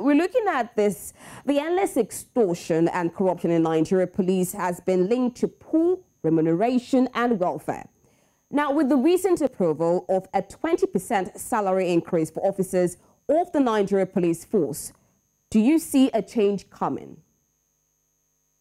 we're looking at this. The endless extortion and corruption in Nigeria police has been linked to poor remuneration and welfare. Now, with the recent approval of a 20% salary increase for officers of the Nigeria police force, do you see a change coming?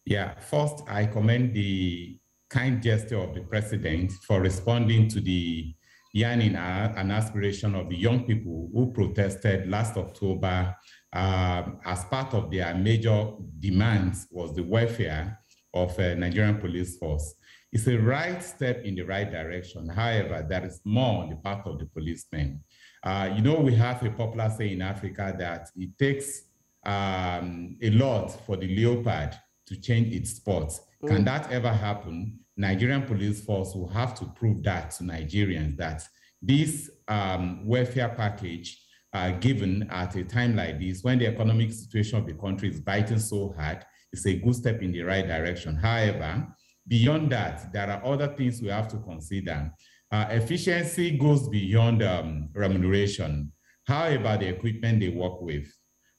Yeah, first, I commend the kind gesture of the president for responding to the yearning and aspiration of the young people who protested last October as part of their major demands was the welfare of Nigerian police force. It's a right step in the right direction. However, there is more on the part of the policemen. You know, we have a popular saying in Africa that it takes a lot for the leopard to change its spots. Can that ever happen? Nigerian police force will have to prove that to Nigerians, that this welfare package given at a time like this, when the economic situation of the country is biting so hard, is a good step in the right direction. However, beyond that, there are other things we have to consider. Efficiency goes beyond remuneration. How about the equipment they work with?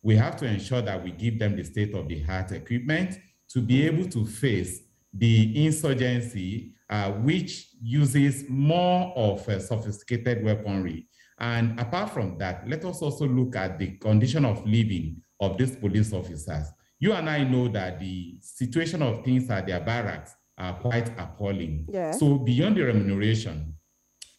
We have to ensure that we give them the state-of-the-art equipment to be able to face the insurgency, which uses more of sophisticated weaponry. And apart from that, let us also look at the condition of living of these police officers. You and I know that the situation of things at their barracks are quite appalling. Yeah. So beyond the remuneration,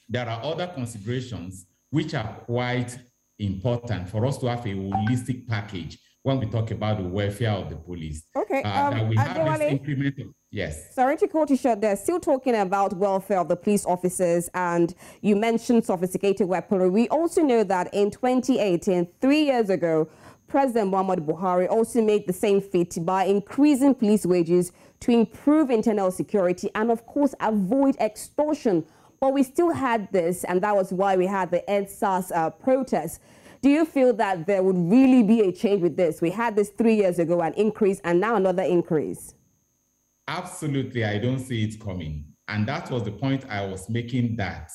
there are other considerations which are quite important for us to have a holistic package when we talk about the welfare of the police. Okay, that we have Adewale, this incremental. Yes. Sorry to cut you short there. Still talking about welfare of the police officers, and you mentioned sophisticated weaponry. We also know that in 2018, 3 years ago, President Muhammadu Buhari also made the same feat by increasing police wages to improve internal security and, of course, avoid extortion. But we still had this, and that was why we had the EndSARS protests. Do you feel that there would really be a change with this? We had this 3 years ago, an increase, and now another increase. Absolutely, I don't see it coming. And that was the point I was making, that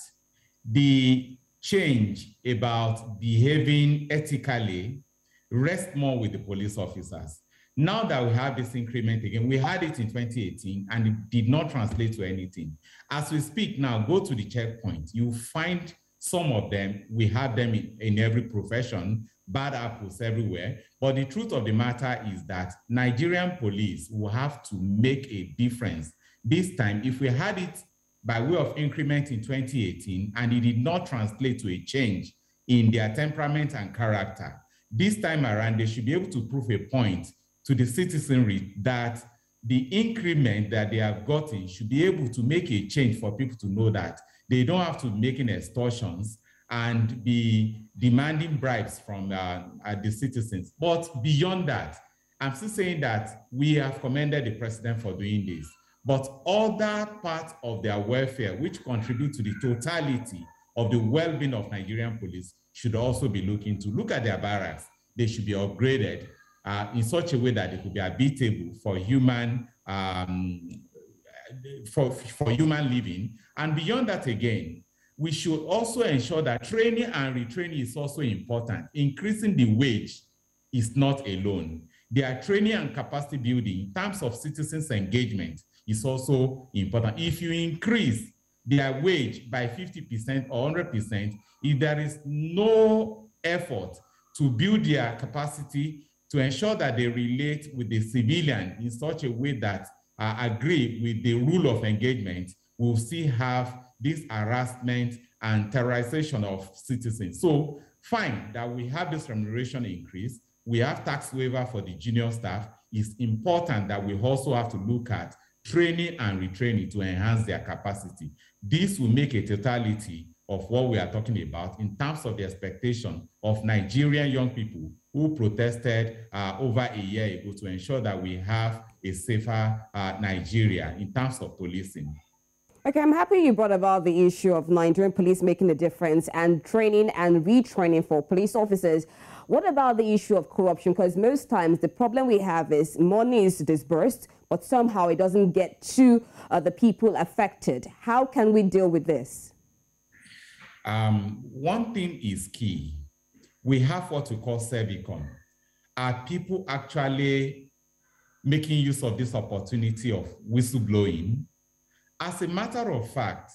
the change about behaving ethically rests more with the police officers. Now that we have this increment again, we had it in 2018 and it did not translate to anything. As we speak now, go to the checkpoint. You find some of them, we have them in every profession, bad apples everywhere. But the truth of the matter is that Nigerian police will have to make a difference. This time, if we had it by way of increment in 2018 and it did not translate to a change in their temperament and character, this time around, they should be able to prove a point to the citizenry that the increment that they have gotten should be able to make a change for people to know that they don't have to be making extortions and be demanding bribes from the citizens. But beyond that, I'm still saying that we have commended the president for doing this, but other parts of their welfare, which contribute to the totality of the well-being of Nigerian police, should also be looking to. Look at their barracks. They should be upgraded in such a way that they could be habitable for human for human living. And beyond that, again, we should also ensure that training and retraining is also important. Increasing the wage is not alone. Their training and capacity building in terms of citizens' engagement is also important. If you increase their wage by 50% or 100%, if there is no effort to build their capacity to ensure that they relate with the civilian in such a way that agree with the rule of engagement, we'll still have this harassment and terrorization of citizens. So fine that we have this remuneration increase, we have tax waiver for the junior staff. It's important that we also have to look at training and retraining to enhance their capacity. This will make a totality of what we are talking about in terms of the expectation of Nigerian young people who protested over a year ago to ensure that we have a safer Nigeria in terms of policing. Okay, I'm happy you brought about the issue of Nigerian police making a difference and training and retraining for police officers. What about the issue of corruption? Because most times the problem we have is money is disbursed, but somehow it doesn't get to the people affected. How can we deal with this? One thing is key. We have what we call Servicom. are people actually making use of this opportunity of whistleblowing? As a matter of fact,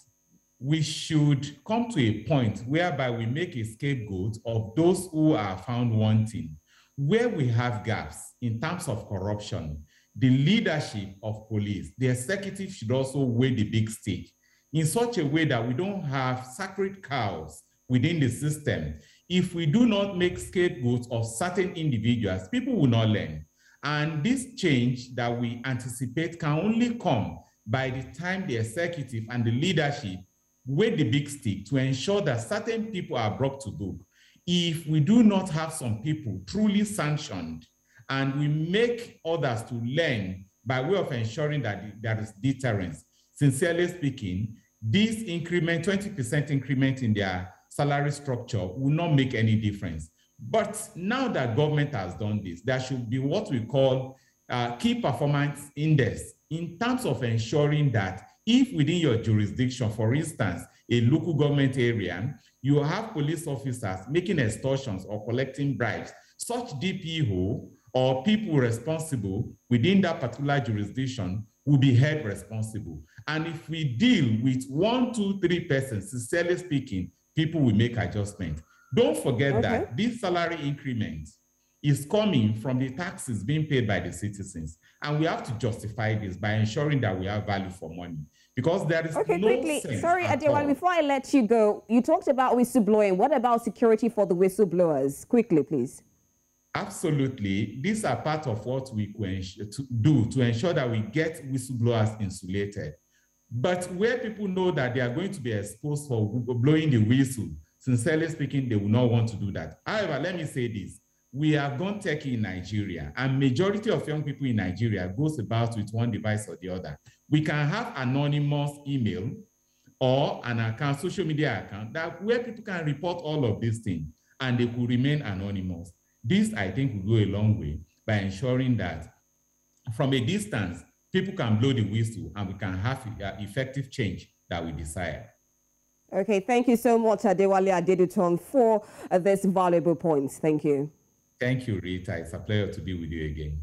we should come to a point whereby we make a scapegoat of those who are found wanting. Where we have gaps in terms of corruption, the leadership of police, the executive should also weigh the big stick in such a way that we don't have sacred cows within the system. If we do not make scapegoats of certain individuals, people will not learn. And this change that we anticipate can only come by the time the executive and the leadership weigh the big stick to ensure that certain people are brought to book. If we do not have some people truly sanctioned and we make others to learn by way of ensuring that there is deterrence, sincerely speaking, this increment, 20% increment in their salary structure will not make any difference. But now that government has done this, there should be what we call key performance index in terms of ensuring that if within your jurisdiction, for instance, a local government area, you have police officers making extortions or collecting bribes, such DPO or people responsible within that particular jurisdiction will be held responsible. And if we deal with 1, 2, 3 persons, sincerely speaking, people will make adjustments. Don't forget that this salary increment is coming from the taxes being paid by the citizens. And we have to justify this by ensuring that we have value for money. Because there is no quickly. sense. Sorry, Adewale, before I let you go, you talked about whistleblowing. What about security for the whistleblowers? Quickly, please. Absolutely. These are part of what we do to ensure that we get whistleblowers insulated. But where people know that they are going to be exposed for blowing the whistle, sincerely speaking, they will not want to do that. However, let me say this. We have gone techie in Nigeria, and majority of young people in Nigeria goes about with one device or the other. We can have anonymous email or an account, social media account, that where people can report all of these things and they could remain anonymous. This, I think, will go a long way by ensuring that from a distance, people can blow the whistle and we can have effective change that we desire. Okay, thank you so much, Adewale Adeduntan, for this valuable points. Thank you. Thank you, Rita. It's a pleasure to be with you again.